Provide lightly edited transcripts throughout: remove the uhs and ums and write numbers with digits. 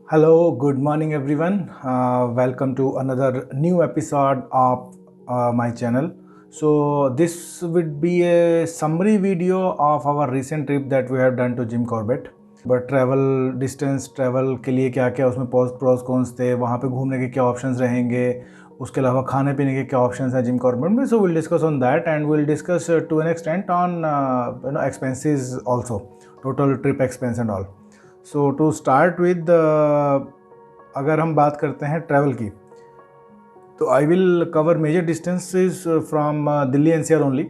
Hello, good morning everyone. Welcome to another new episode of my channel. So this would be a summary video of our recent trip that we have done to Jim Corbett. But travel distance, travel के लिए क्या क्या उसमें pros cons थे, वहाँ पे घूमने के क्या ऑप्शंस रहेंगे, उसके अलावा खाने पीने के क्या ऑप्शंस हैं जिम कॉर्बेट में. So we'll discuss on that and we'll discuss to an extent on expenses also, total trip expense and all. So to start with अगर हम बात करते हैं ट्रैवल की, तो I will cover major distances from Delhi NCR only.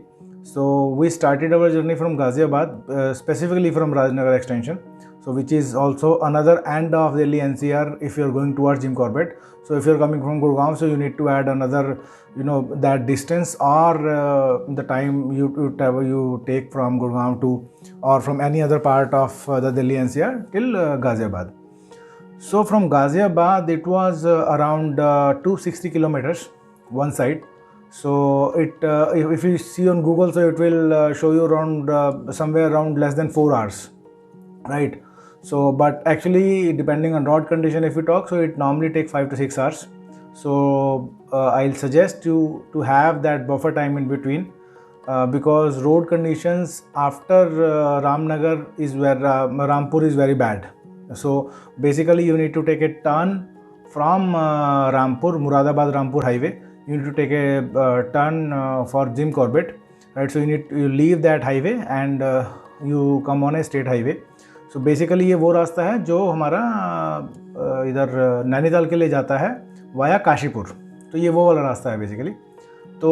So we started our journey from Ghaziabad, specifically from Rajnagar extension, so which is also another end of Delhi NCR if you're going towards Jim Corbett. So if you're coming from Gurgaon, so you need to add another, that distance or the time you take from Gurgaon to, or from any other part of the Delhi NCR till Ghaziabad. So from Ghaziabad it was around 260 kilometers one side. So it if you see on Google, so it will show you around somewhere around less than 4 hours, right? So but actually depending on road condition, if we talk, so it normally takes 5 to 6 hours. So I'll suggest you to have that buffer time in between, because road conditions after Ramnagar is where Rampur is very bad. So basically you need to take a turn from Rampur, Muradabad Rampur highway. You need to take a turn for Jim Corbett, right? So you leave that highway and you come on a state highway. So basically ये वो रास्ता है जो हमारा इधर नैनीताल के लिए जाता है वाया काशीपुर. तो ये वो वाला रास्ता है बेसिकली. तो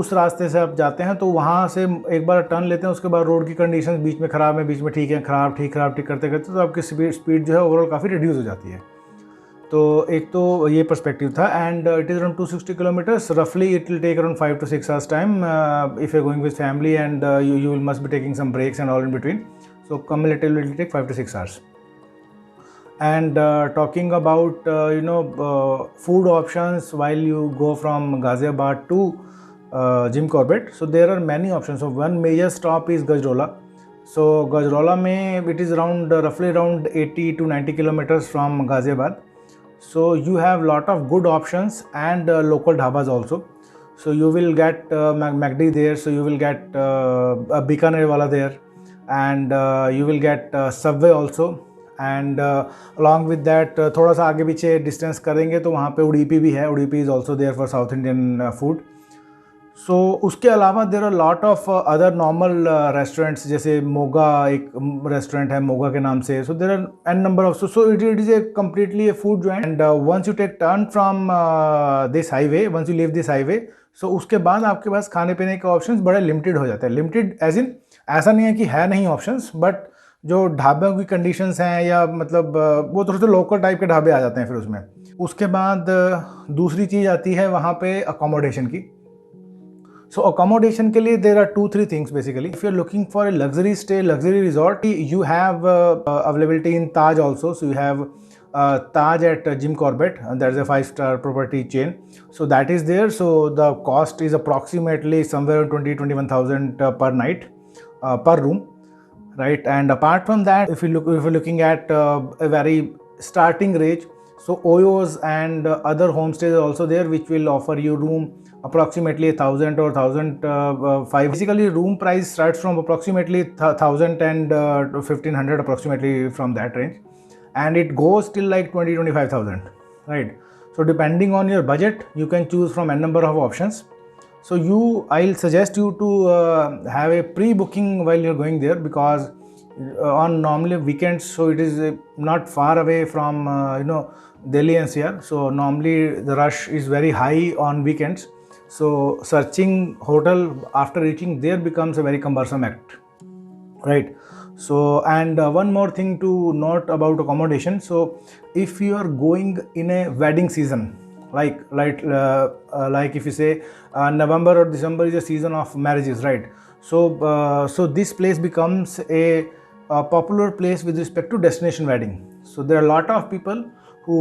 उस रास्ते से आप जाते हैं तो वहाँ से एक बार टर्न लेते हैं, उसके बाद रोड की कंडीशंस बीच में ख़राब है, बीच में ठीक है, ख़राब ठीक करते करते तो आपकी स्पीड जो है ओवरऑल काफ़ी रिड्यूस हो जाती है. तो एक तो ये पर्सपेक्टिव था. And it is around 260 kilometres रफली. It will take around 5 to 6 hours time if you going with family and you will must be taking some breaks and all in between. So cumulatively it will take 5 to 6 hours. And talking about food options while you go from Ghaziabad to Jim Corbett, so there are many options. So one major stop is Gajrola. So Gajrola mein it is around roughly around 80 to 90 kilometers from Ghaziabad. So you have lot of good options and local dhabas also. So you will get McD there, so you will get a Bikaner wala there, and you will get subway also. and along with that थोड़ा सा आगे पीछे distance करेंगे तो वहाँ पे उडीपी भी है. Udupi is also there for south Indian food. So उसके अलावा there are lot of other normal restaurants, जैसे मोगा एक रेस्टोरेंट है मोगा के नाम से. So there are an number of, so it is a completely a food joint. And once you take turn from this highway, once you leave this highway, so उसके बाद आपके पास खाने पीने के ऑप्शंस बड़े लिमिटेड हो जाते हैं. लिमिटेड एज इन ऐसा नहीं है कि है नहीं ऑप्शंस, बट जो ढाबों की कंडीशंस हैं या मतलब वो थोड़े से लोकल टाइप के ढाबे आ जाते हैं फिर उसमें. उसके बाद दूसरी चीज़ आती है वहाँ पे अकोमोडेशन की. सो अकोमोडेशन के लिए there are 2-3 things basically. If you are looking for a luxury stay, luxury resort, you have availability in Taj also. So you have Taj at Jim Corbett, and that is a 5-star property chain. So that is there. So the cost is approximately somewhere 20-21,000 per night, per room, right? And apart from that, if you're looking at a very starting range, so Oyos and other homestays are also there, which will offer you room approximately 1,000 or 1,005. Basically, room price starts from approximately 1,000 and 1,500 approximately from that range. And it goes till like 20-25,000, right? So depending on your budget, you can choose from a number of options. So I'll suggest you to have a pre-booking while you're going there, because on normally weekends, so it is not far away from Delhi NCR. So normally the rush is very high on weekends. So searching hotel after reaching there becomes a very cumbersome act, right? So and one more thing to note about accommodation. So if you are going in a wedding season, like if you say November or December is a season of marriages, right? So this place becomes a popular place with respect to destination wedding. So there are a lot of people who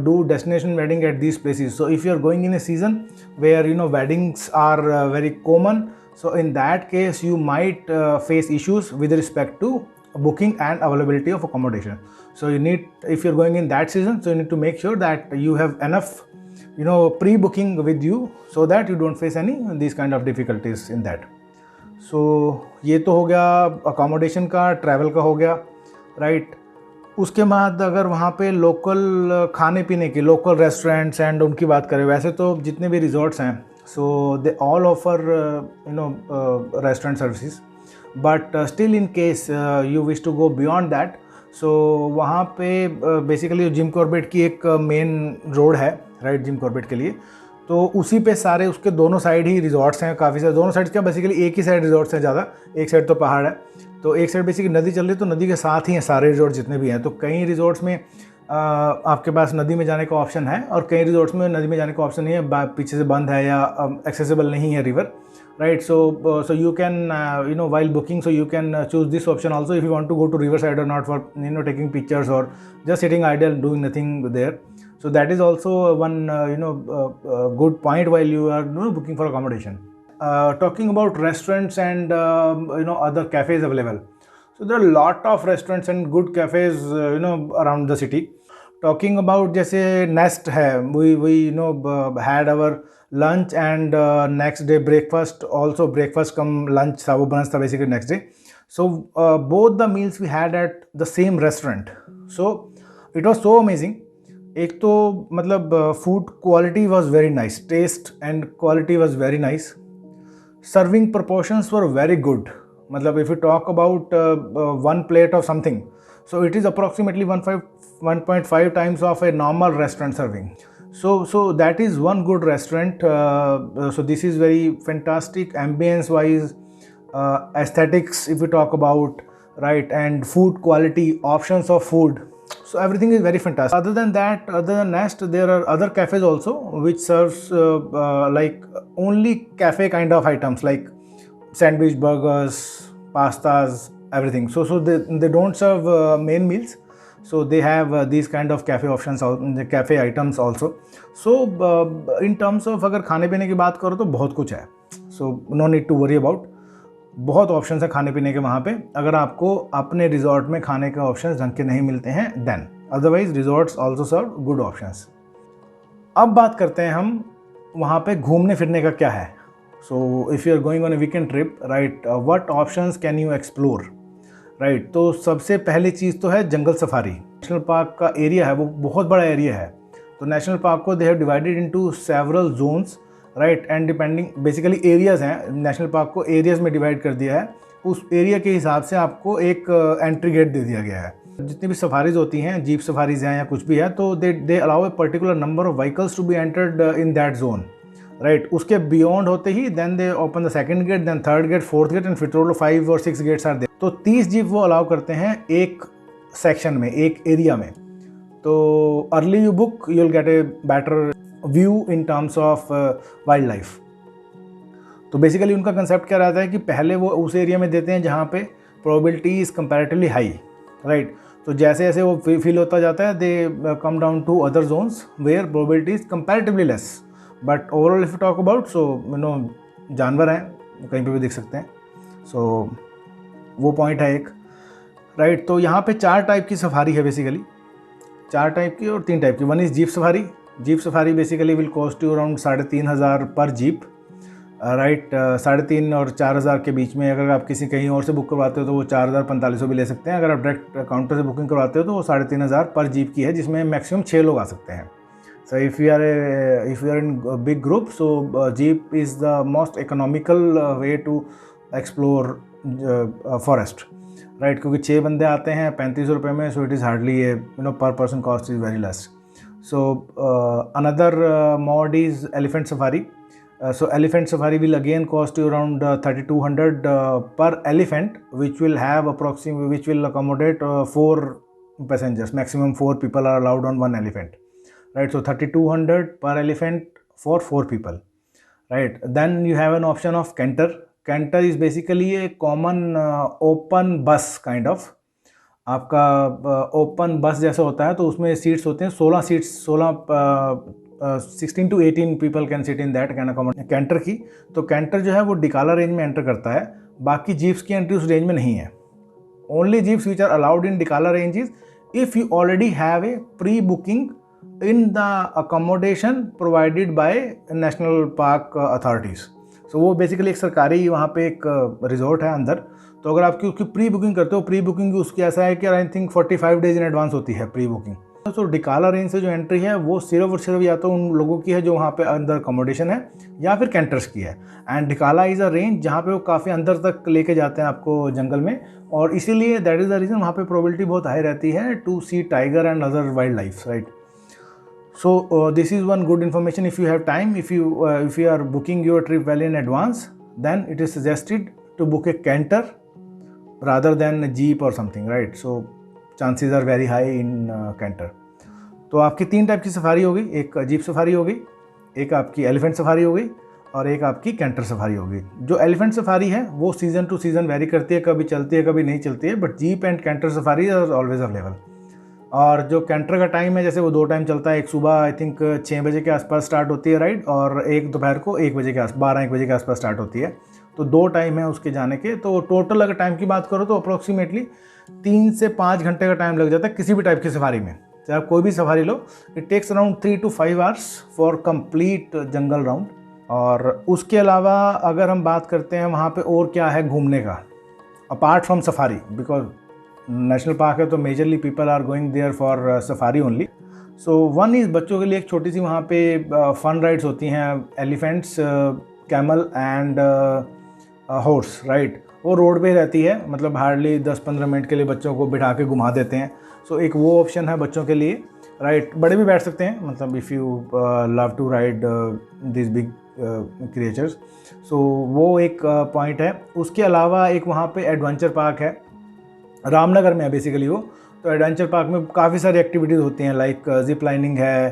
do destination wedding at these places. So if you are going in a season where weddings are very common, so in that case you might face issues with respect to booking and availability of accommodation. So you need, if you're going in that season, so you need to make sure that you have enough, pre-booking with you, so that you don't face any these kind of difficulties in that. So ये तो हो गया accommodation का, travel का हो गया, right. उसके बाद अगर वहाँ पे लोकल खाने पीने की, लोकल रेस्टोरेंट्स एंड उनकी बात करें, वैसे तो जितने भी रिजॉर्ट्स हैं, so they all offer restaurant services, but still in case you wish to go beyond that, so वहाँ पे बेसिकली जिम कॉर्बेट की एक मेन रोड है, राइट, जिम कॉर्बेट के लिए, तो उसी पे सारे उसके दोनों साइड ही रिजॉर्ट्स हैं, काफ़ी सारे, दोनों साइड क्या, बेसिकली एक ही साइड रिजॉर्ट्स हैं ज़्यादा, एक साइड तो पहाड़ है, तो एक साइड बेसिकली नदी चल रही है, तो नदी के साथ ही हैं सारे रिजॉर्ट जितने भी हैं। तो कई रिजॉर्ट्स में आपके पास नदी में जाने का ऑप्शन है, और कई रिजॉर्ट्स में नदी में जाने का ऑप्शन नहीं है, पीछे से बंद है या एक्सेसिबल नहीं है river, right? So you can while booking, so you can choose this option also if you want to go to riverside or not, for taking pictures or just sitting idle doing nothing there. So that is also one good point while you are booking for accommodation. Talking about restaurants and other cafes available, so there are a lot of restaurants and good cafes around the city. Talking about जैसे Nest है, we had our lunch and next day breakfast, also breakfast come lunch था, वो brunch था basically next day. So both the meals we had at the same restaurant, so it was so amazing. एक तो मतलब food quality was very nice, taste and quality was very nice, serving proportions were very good. मतलब if you talk about one plate of something, so it is approximately 1.5 times of a normal restaurant serving. So that is one good restaurant. So this is very fantastic ambience wise, aesthetics if we talk about, right, and food quality, options of food. So everything is very fantastic. Other than that, other than Nest, there are other cafes also which serves like only cafe kind of items like sandwich, burgers, pastas, everything. So they don't serve main meals. So they have these kind of cafe options, cafe items also. So in terms of अगर खाने पीने की बात करो तो बहुत कुछ है. So no need to worry about. बहुत ऑप्शंस है खाने पीने के वहाँ पे. अगर आपको अपने रिजॉर्ट में खाने के ऑप्शंस ढंग के नहीं मिलते हैं, देन अदरवाइज रिजॉर्ट्स आल्सो सर्व गुड ऑप्शंस. अब बात करते हैं हम वहाँ पे घूमने फिरने का क्या है. So if you are going on a weekend trip, right, what options can you explore, right. तो सबसे पहली चीज़ तो है जंगल सफारी. नेशनल पार्क का एरिया है वो बहुत बड़ा एरिया है. तो नेशनल पार्क को they have divided into several zones, right, and depending basically areas हैं. नेशनल पार्क को एरियाज़ में डिवाइड कर दिया है. उस एरिया के हिसाब से आपको एक एंट्री गेट दे दिया गया है. जितनी भी सफारीज होती हैं, जीप सफारीज हैं या कुछ भी है, तो they allow a particular number of vehicles to be entered in that zone, right. उसके बियॉन्ड होते ही then they open the second gate, then third gate, fourth gate, and फिर टोटल 5 और 6 गेट्स आर देयर. तो 30 jeep वो allow करते हैं एक सेक्शन में, एक एरिया में. तो early you book, you will get a better view in terms of wild life. तो बेसिकली उनका कंसेप्ट क्या रहता है कि पहले वो उस एरिया में देते हैं जहाँ पे probability is comparatively high, right. तो जैसे जैसे वो फील होता जाता है, they come down to other zones where probability is comparatively less. But overall if you talk about, so जानवर हैं, कहीं पे भी दिख सकते हैं. सो वो पॉइंट है एक, राइट. तो यहाँ पे 4 टाइप की सफारी है बेसिकली, 4 टाइप की और 3 टाइप की. One is jeep safari. Jeep safari basically will cost you around 3,500 पर जीप, राइट. 3,500 और 4,000 के बीच में. अगर आप किसी कहीं और से बुक करवाते हो तो वो 4,450 भी ले सकते हैं. अगर आप डायरेक्ट काउंटर से बुकिंग करवाते हो तो वो 3,500 पर जीप की है, जिसमें मैक्सिमम 6 लोग आ सकते हैं. So if you are in a big group, so jeep is the most economical way to explore forest, right? क्योंकि 6 बंदे आते हैं 35 रुपये में, so it is hardly a per person cost is very less. So another mode is elephant safari. So elephant safari will again cost you around 3,200 per elephant, which will accommodate 4 passengers. Maximum 4 people are allowed on one elephant. Right, so 3,200 per elephant for 4 people, right. Then you have an option of canter. Canter is basically a common open bus kind of. आपका open बस जैसा होता है, तो उसमें seats होते हैं 16 seats, 16 to 18 people can sit in that can accommodate canter की. तो कैंटर जो है वो डिकाला रेंज में एंटर करता है. बाकी जीप्स की एंट्री उस रेंज में नहीं है. Only jeeps which are allowed in Dhikala range is if you already have a pre-booking in the accommodation provided by National Park authorities. So वो बेसिकली एक सरकारी वहाँ पे एक रिजॉर्ट है अंदर, तो अगर आपकी उसकी प्री बुकिंग करते हो, प्री बुकिंग उसकी ऐसा है कि I think 45 days in advance होती है प्री बुकिंग। तो डिकाला रेंज से जो एंट्री है वो सिर्फ और सिर्फ या तो उन लोगों की है जो वहाँ पे अंदर अकोमोडेशन है, या फिर कैंटर्स की है। एंड डिकाला इज़ अ रेंज जहाँ पे वो काफ़ी अंदर तक लेके जाते हैं आपको जंगल में, और इसीलिए दैट इज़ द रीज़न वहाँ पे प्रोबेबिलिटी बहुत हाई रहती है to see tiger and other wildlife, right. So this is one good information. If you have time, if you are booking your trip well in advance, then it is suggested to book a canter rather than a jeep or something, right? So chances are very high in canter. तो आपकी 3 type की safari होगी, एक jeep safari होगी, एक आपकी elephant safari होगी, और एक आपकी कैंटर सफारी होगी। जो एलिफेंट सफारी है वो सीज़न टू सीज़न वेरी करती है, कभी चलती है कभी नहीं चलती है, but jeep and canter safari are always available. और जो कैंटर का टाइम है, जैसे वो 2 टाइम चलता है, एक सुबह आई थिंक 6 बजे के आसपास स्टार्ट होती है राइड, और एक दोपहर को 1 बजे के 12-1 बजे के आसपास स्टार्ट होती है। तो 2 टाइम है उसके जाने के। तो टोटल अगर टाइम की बात करो तो अप्रोक्सीमेटली 3 से 5 घंटे का टाइम लग जाता है किसी भी टाइप की सफारी में। चाहे आप कोई भी सफारी लो, it takes around 3 to 5 hours for complete jungle round. और उसके अलावा अगर हम बात करते हैं वहाँ पे और क्या है घूमने का apart from safari, because national park है तो majorly people are going there for safari only. So one is बच्चों के लिए एक छोटी सी वहाँ पे फन राइड्स होती हैं, elephants, camel and horse ride. वो रोड पे रहती है, मतलब हार्डली 10-15 मिनट के लिए बच्चों को बिठा के घुमा देते हैं। सो एक वो ऑप्शन है बच्चों के लिए, राइट। बड़े भी बैठ सकते हैं, मतलब if you love to ride this big creatures. So वो एक पॉइंट है। उसके अलावा एक वहाँ पे एडवेंचर पार्क है, रामनगर में है बेसिकली वो। तो एडवेंचर पार्क में काफ़ी सारी एक्टिविटीज़ होती हैं, लाइक जिप लाइनिंग है,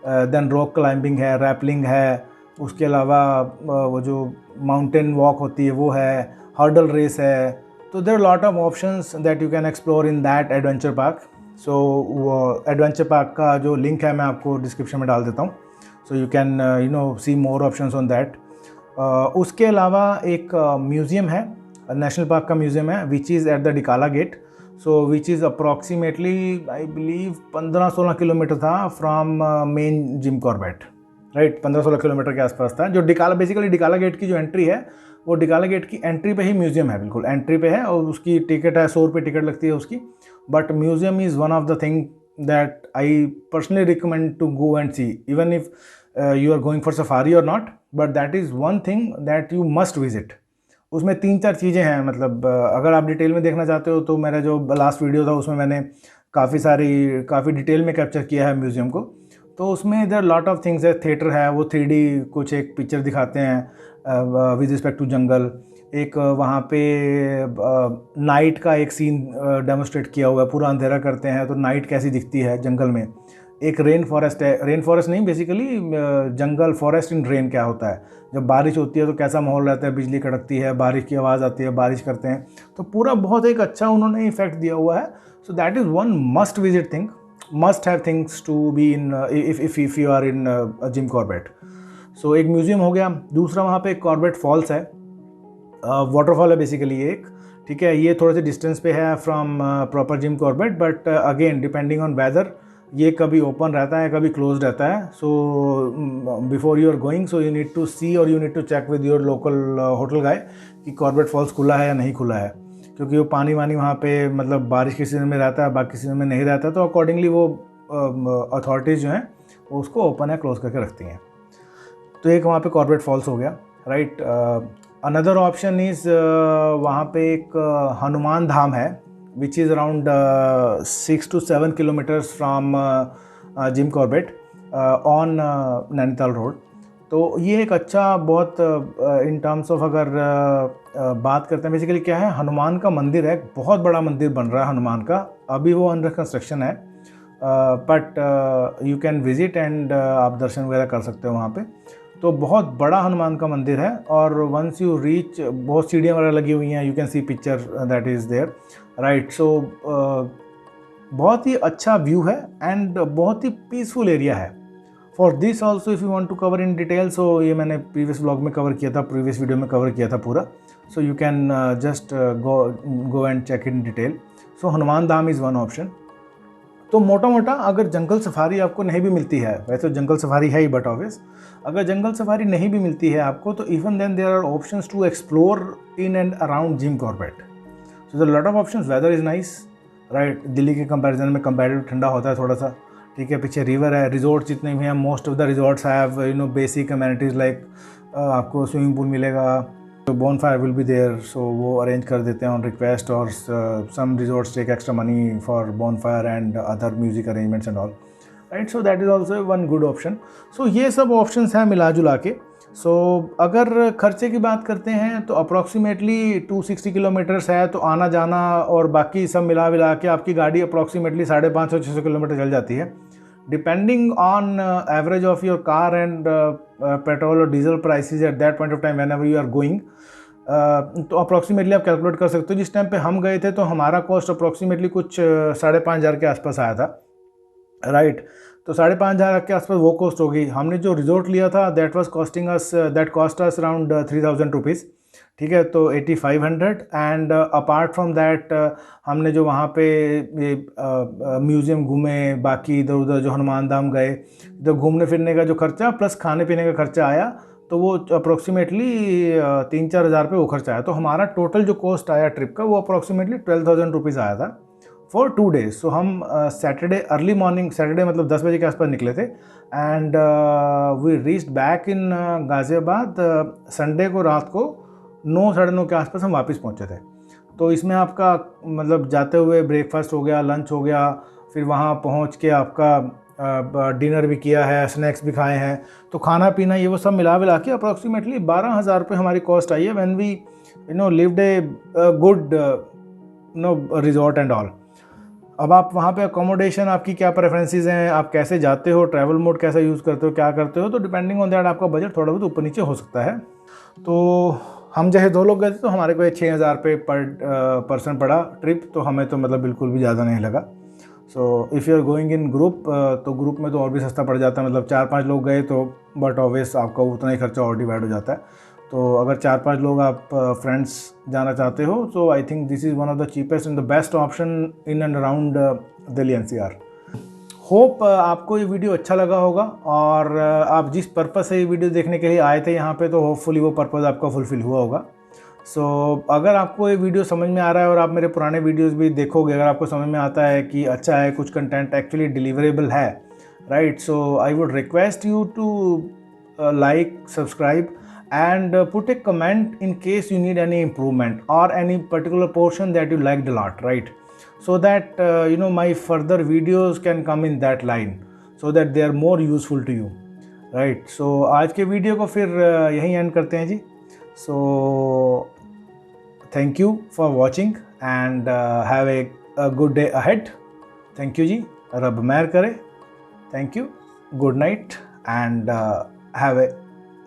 देन रॉक क्लाइंबिंग है, रैपलिंग है, उसके अलावा वो जो माउंटेन वॉक होती है वो है, हर्डल रेस है। तो there lot of options that you can explore in that adventure park. So वो एडवेंचर पार्क का जो लिंक है मैं आपको डिस्क्रिप्शन में डाल देता हूँ, सो you can C more options on that. उसके अलावा एक म्यूज़ियम है, नेशनल पार्क का म्यूज़ियम है, which is at the Dhikala gate. So which is approximately I believe 15-16 kilometre था from main Jim Corbett, right. 15-16 kilometre के आसपास था। जो डिकाला बेसिकली डिकाला गेट की जो एंट्री है वो डिकाला गेट की एंट्री पे ही म्यूज़ियम है, बिल्कुल एंट्री पे है, और उसकी टिकट है 100 रुपये टिकट लगती है उसकी। But museum is one of the thing that I personally recommend to go and see, even if you are going for safari और not, but that is one thing that you must visit. उसमें 3-4 चीज़ें हैं, मतलब अगर आप detail में देखना चाहते हो तो मेरा जो लास्ट वीडियो था उसमें मैंने काफ़ी डिटेल में कैप्चर किया है म्यूज़ियम को। तो उसमें इधर लॉट ऑफ थिंग्स है, थिएटर है, वो 3D कुछ एक पिक्चर दिखाते हैं विद रिस्पेक्ट टू जंगल। एक वहाँ पे नाइट का एक सीन डेमोस्ट्रेट किया हुआ है, पूरा अंधेरा करते हैं तो नाइट कैसी दिखती है जंगल में। एक रेन फॉरेस्ट है, रेन फॉरेस्ट नहीं बेसिकली जंगल फॉरेस्ट इन रेन क्या होता है, जब बारिश होती है तो कैसा माहौल रहता है, बिजली कड़कती है, बारिश की आवाज़ आती है, बारिश करते हैं, तो पूरा बहुत एक अच्छा उन्होंने इफेक्ट दिया हुआ है। So that is one must visit thing, must have things to be in if you are in Jim Corbett. So एक म्यूज़ियम हो गया। दूसरा वहाँ पे कॉर्बेट फॉल्स है, वाटरफॉल है बेसिकली एक, ठीक है। ये थोड़े से डिस्टेंस पे है from proper Jim Corbett, but again depending on weather ये कभी ओपन रहता है कभी क्लोज रहता है। So before you are going, so you need to see और you need to check with your local hotel guy कि कॉर्बेट फॉल्स खुला है या नहीं खुला है, क्योंकि वो पानी वानी वहाँ पे मतलब बारिश के सीज़न में रहता है, बाकी सीज़न में नहीं रहता, तो अकॉर्डिंगली वो अथॉरिटीज़ जो हैं वो उसको ओपन या क्लोज करके रखती हैं। तो एक वहाँ पे कॉर्बेट फॉल्स हो गया, राइट। अनदर ऑप्शन इज़ वहाँ पे एक हनुमान धाम है, which is around 6 to 7 kilometers from Jim Corbett on Nainital road. तो ये एक अच्छा बहुत इन टर्म्स ऑफ अगर बात करते हैं, बेसिकली क्या है, हनुमान का मंदिर है, बहुत बड़ा मंदिर बन रहा है हनुमान का, अभी वो अंडर कंस्ट्रक्शन है, but you can visit and आप दर्शन वगैरह कर सकते हो वहाँ पे। तो बहुत बड़ा हनुमान का मंदिर है, और वंस यू रीच बहुत सीढ़ियाँ वगैरह लगी हुई हैं, you can see picture that is there, right. So बहुत ही अच्छा व्यू है एंड बहुत ही पीसफुल एरिया है। For this also if you want to cover in detail, so ये मैंने प्रीवियस व्लॉग में कवर किया था, प्रीवियस वीडियो में कवर किया था पूरा, so you can just go and check in detail. So Hanuman Dham is one option. तो मोटा मोटा अगर जंगल सफारी आपको नहीं भी मिलती है, वैसे तो जंगल सफारी है ही बट ऑब्वियस, अगर जंगल सफारी नहीं भी मिलती है आपको, तो even then there are options to explore in and around Jim Corbett. So the lot of options, weather is nice, right. Delhi के कंपैरिजन में कंपैरेटिव ठंडा होता है थोड़ा सा, ठीक है। पीछे रिवर है, रिजॉर्ट जितने भी हैं, most of the resorts have basic amenities like आपको स्विमिंग पूल मिलेगा, bonfire will be there, so वो अरेंज कर देते हैं ऑन रिक्वेस्ट, और some resorts take extra money for bonfire and other music arrangements and all, right. So that is also one good option. So ये सब options हैं मिला जुला के। सो अगर खर्चे की बात करते हैं तो अप्रॉक्सीमेटली 260 किलोमीटर्स है, तो आना जाना और बाकी सब मिला विला के आपकी गाड़ी अप्रॉक्सीमेटली 550-600 किलोमीटर चल जाती है, depending on average of your car and petrol और diesel prices at that point of time whenever you are going. तो अप्रॉक्सीमेटली आप कैलकुलेट कर सकते हो। जिस टाइम पे हम गए थे तो हमारा कॉस्ट अप्रॉक्सीमेटली कुछ 5,500 के आसपास आया था, राइट। तो 5,500 के आसपास वो कॉस्ट होगी। हमने जो रिजॉर्ट लिया था that cost us around 3,000 rupees, ठीक है। तो 8,500 एंड अपार्ट फ्रॉम दैट हमने जो वहाँ पे म्यूज़ियम घूमे, बाकी इधर उधर जो हनुमान धाम गए, इधर घूमने फिरने का जो खर्चा प्लस खाने पीने का खर्चा आया, तो वो अप्रॉक्सीमेटली 3-4 हज़ार पे वो खर्चा आया। तो हमारा टोटल जो कॉस्ट आया ट्रिप का वो अप्रॉक्सीमेटली 12,000 रुपीज़ आया था फॉर 2 डेज। सो हम सैटरडे अर्ली मॉर्निंग, सैटरडे मतलब 10 बजे के आसपास निकले थे and we reached back in Ghaziabad Sunday को रात को 9-9:30 के आसपास हम वापस पहुंचे थे। तो इसमें आपका मतलब जाते हुए ब्रेकफास्ट हो गया, लंच हो गया, फिर वहाँ पहुँच के आपका डिनर भी किया है, स्नैक्स भी खाए हैं, तो खाना पीना ये वो सब मिला विला के अप्रॉक्सीमेटली 12,000 रुपये हमारी कॉस्ट आई है when we lived a good resort and all. अब आप वहाँ पे अकोमोडेशन, आपकी क्या प्रेफरेंसेस हैं, आप कैसे जाते हो, ट्रैवल मोड कैसा यूज़ करते हो, क्या करते हो, तो डिपेंडिंग ऑन दैट आपका बजट थोड़ा बहुत ऊपर नीचे हो सकता है। तो हम जैसे 2 लोग गए थे तो हमारे को 6,000 पे पर पर्सन पड़ा ट्रिप, तो हमें तो मतलब बिल्कुल भी ज़्यादा नहीं लगा। So if you are going in group, तो ग्रुप में तो और भी सस्ता पड़ जाता है, मतलब 4-5 लोग गए तो बट ऑब्वियस आपका उतना ही खर्चा और डिवाइड हो जाता है। तो अगर 4-5 लोग आप फ्रेंड्स जाना चाहते हो, तो I think this is one of the cheapest and the best option in and around Delhi NCR. Hope आपको ये वीडियो अच्छा लगा होगा, और आप जिस पर्पज़ से ये वीडियो देखने के लिए आए थे यहाँ पे, तो होपफुली वो पर्पज़ आपका फुलफ़िल हुआ होगा। सो अगर आपको ये वीडियो समझ में आ रहा है और आप मेरे पुराने वीडियोस भी देखोगे, अगर आपको समझ में आता है कि अच्छा है, कुछ कंटेंट एक्चुअली डिलीवरेबल है, right, so I would request you to like, subscribe and put a comment in case you need any improvement or any particular portion that you liked a lot, right, so that my further videos can come in that line so that they are more useful to you, right. So आज के video को फिर यहीं and करते हैं जी। So thank you for watching and have a good day ahead. Thank you जी, रब मेहर करे। Thank you, good night and have a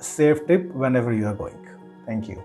safe trip whenever you are going. Thank you.